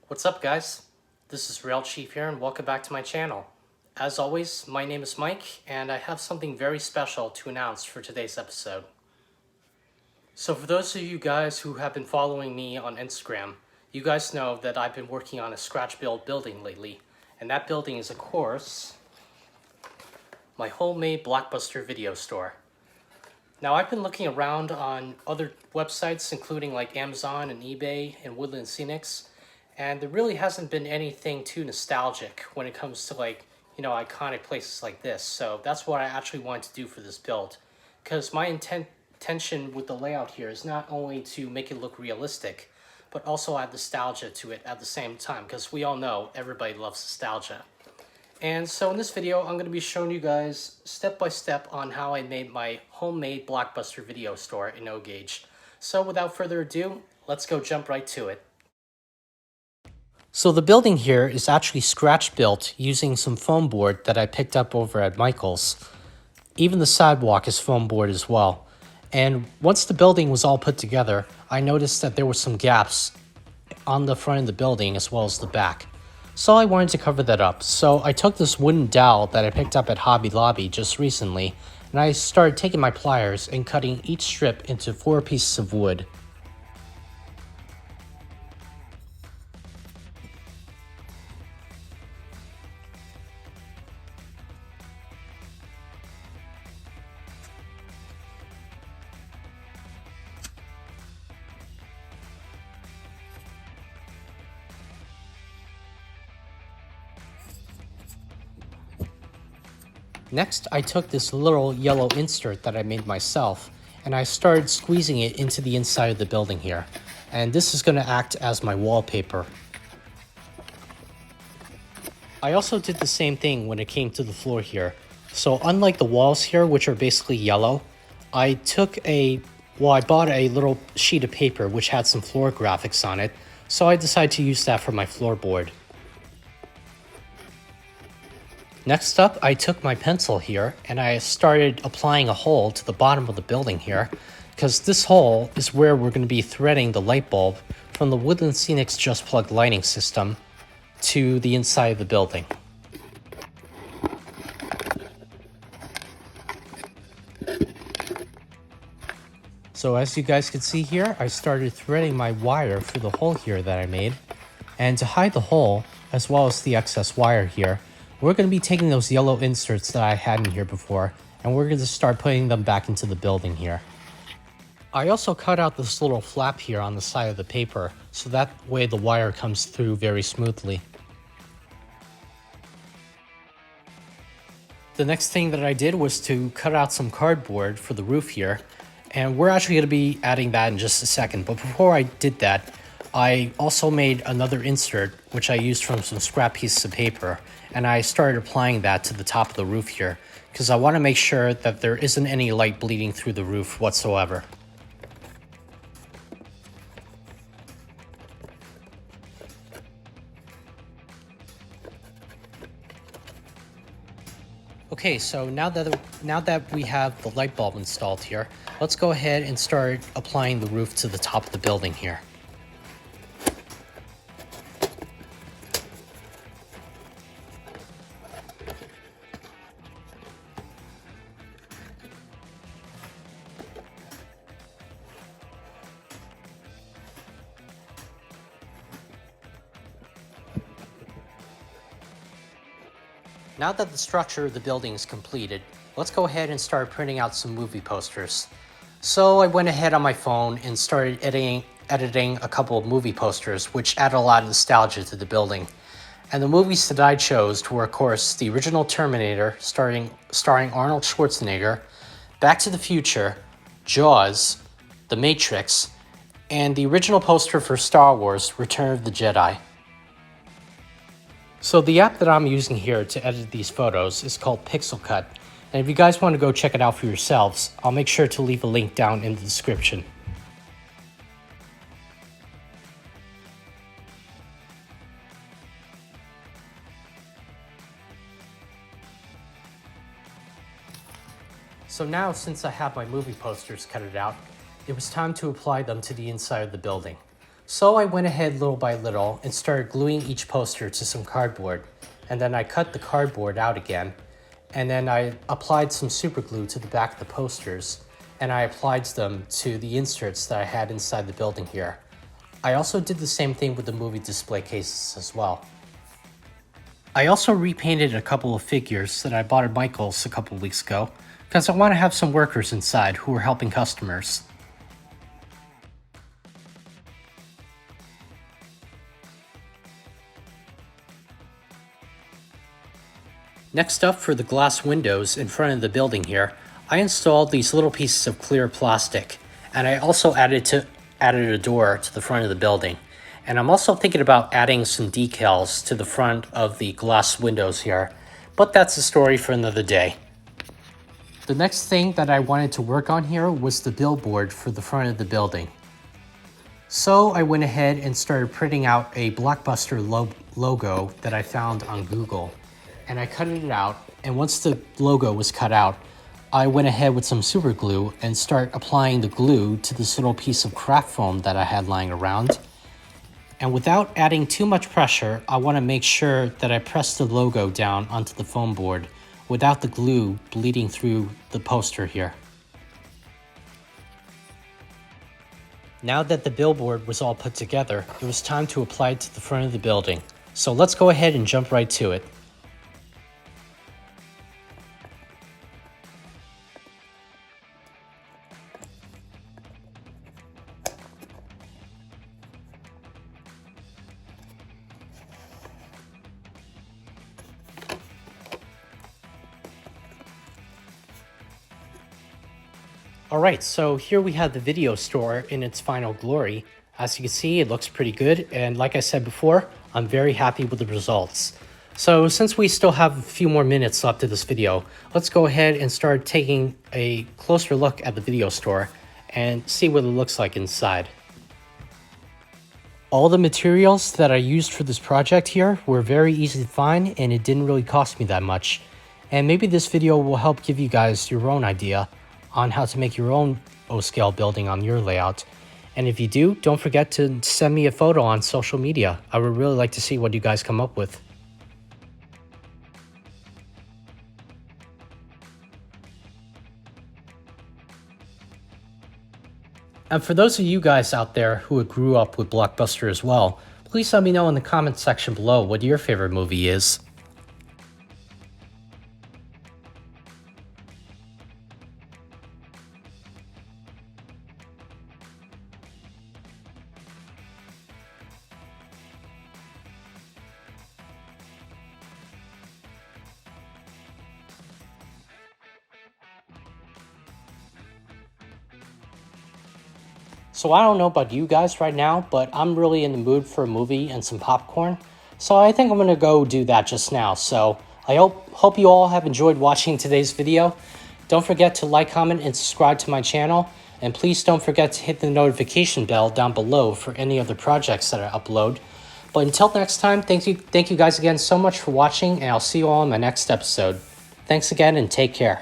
What's up, guys? This is Rail Chief here, and welcome back to my channel. As always, my name is Mike, and I have something very special to announce for today's episode. So for those of you guys who have been following me on Instagram, you guys know that I've been working on a scratch build building lately, and that building is, of course, my homemade Blockbuster video store. Now, I've been looking around on other websites, including like Amazon and eBay and Woodland Scenics, and there really hasn't been anything too nostalgic when it comes to iconic places like this. So that's what I actually wanted to do for this build, because my intention with the layout here is not only to make it look realistic, but also add nostalgia to it at the same time, because we all know everybody loves nostalgia. And so in this video, I'm going to be showing you guys step by step on how I made my homemade Blockbuster video store in O-Gauge. So without further ado, let's go jump right to it. So the building here is actually scratch built using some foam board that I picked up over at Michael's. Even the sidewalk is foam board as well. And once the building was all put together, I noticed that there were some gaps on the front of the building as well as the back. So I wanted to cover that up. So I took this wooden dowel that I picked up at Hobby Lobby just recently, and I started taking my pliers and cutting each strip into 4 pieces of wood. Next, I took this little yellow insert that I made myself, and I started squeezing it into the inside of the building here. And this is going to act as my wallpaper. I also did the same thing when it came to the floor here. So unlike the walls here, which are basically yellow, I bought a little sheet of paper which had some floor graphics on it, so I decided to use that for my floorboard. Next up, I took my pencil here and I started applying a hole to the bottom of the building here, because this hole is where we're going to be threading the light bulb from the Woodland Scenics Just Plug lighting system to the inside of the building. So as you guys can see here, I started threading my wire through the hole here that I made. And to hide the hole, as well as the excess wire here, we're going to be taking those yellow inserts that I had in here before, and we're going to start putting them back into the building here. I also cut out this little flap here on the side of the paper, so that way the wire comes through very smoothly. The next thing that I did was to cut out some cardboard for the roof here, and we're actually going to be adding that in just a second. But before I did that, I also made another insert, which I used from some scrap pieces of paper, and I started applying that to the top of the roof here, because I want to make sure that there isn't any light bleeding through the roof whatsoever. Okay, so now that we have the light bulb installed here, let's go ahead and start applying the roof to the top of the building here. Now that the structure of the building is completed, let's go ahead and start printing out some movie posters. So I went ahead on my phone and started editing a couple of movie posters, which added a lot of nostalgia to the building. And the movies that I chose were, of course, the original Terminator, starring Arnold Schwarzenegger, Back to the Future, Jaws, The Matrix, and the original poster for Star Wars, Return of the Jedi. So the app that I'm using here to edit these photos is called Pixel Cut. And if you guys want to go check it out for yourselves, I'll make sure to leave a link down in the description. So now, since I have my movie posters cut out, it was time to apply them to the inside of the building. So I went ahead little by little and started gluing each poster to some cardboard. And then I cut the cardboard out again. And then I applied some super glue to the back of the posters. And I applied them to the inserts that I had inside the building here. I also did the same thing with the movie display cases as well. I also repainted a couple of figures that I bought at Michael's a couple weeks ago, because I want to have some workers inside who are helping customers. Next up, for the glass windows in front of the building here, I installed these little pieces of clear plastic, and I also added a door to the front of the building. And I'm also thinking about adding some decals to the front of the glass windows here, but that's a story for another day. The next thing that I wanted to work on here was the billboard for the front of the building. So I went ahead and started printing out a Blockbuster logo that I found on Google. And I cut it out, and once the logo was cut out, I went ahead with some super glue and start applying the glue to this little piece of craft foam that I had lying around. And without adding too much pressure, I want to make sure that I press the logo down onto the foam board without the glue bleeding through the poster here. Now that the billboard was all put together, it was time to apply it to the front of the building. So let's go ahead and jump right to it. Alright, so here we have the video store in its final glory. As you can see, it looks pretty good, and like I said before, I'm very happy with the results. So since we still have a few more minutes left of this video, let's go ahead and start taking a closer look at the video store and see what it looks like inside. All the materials that I used for this project here were very easy to find, and it didn't really cost me that much. And maybe this video will help give you guys your own idea on how to make your own O-scale building on your layout. And if you do, don't forget to send me a photo on social media. I would really like to see what you guys come up with. And for those of you guys out there who grew up with Blockbuster as well, please let me know in the comment section below what your favorite movie is. So I don't know about you guys right now, but I'm really in the mood for a movie and some popcorn. So I think I'm going to go do that just now. So I hope you all have enjoyed watching today's video. Don't forget to like, comment, and subscribe to my channel. And please don't forget to hit the notification bell down below for any other projects that I upload. But until next time, thank you guys again so much for watching, and I'll see you all in my next episode. Thanks again, and take care.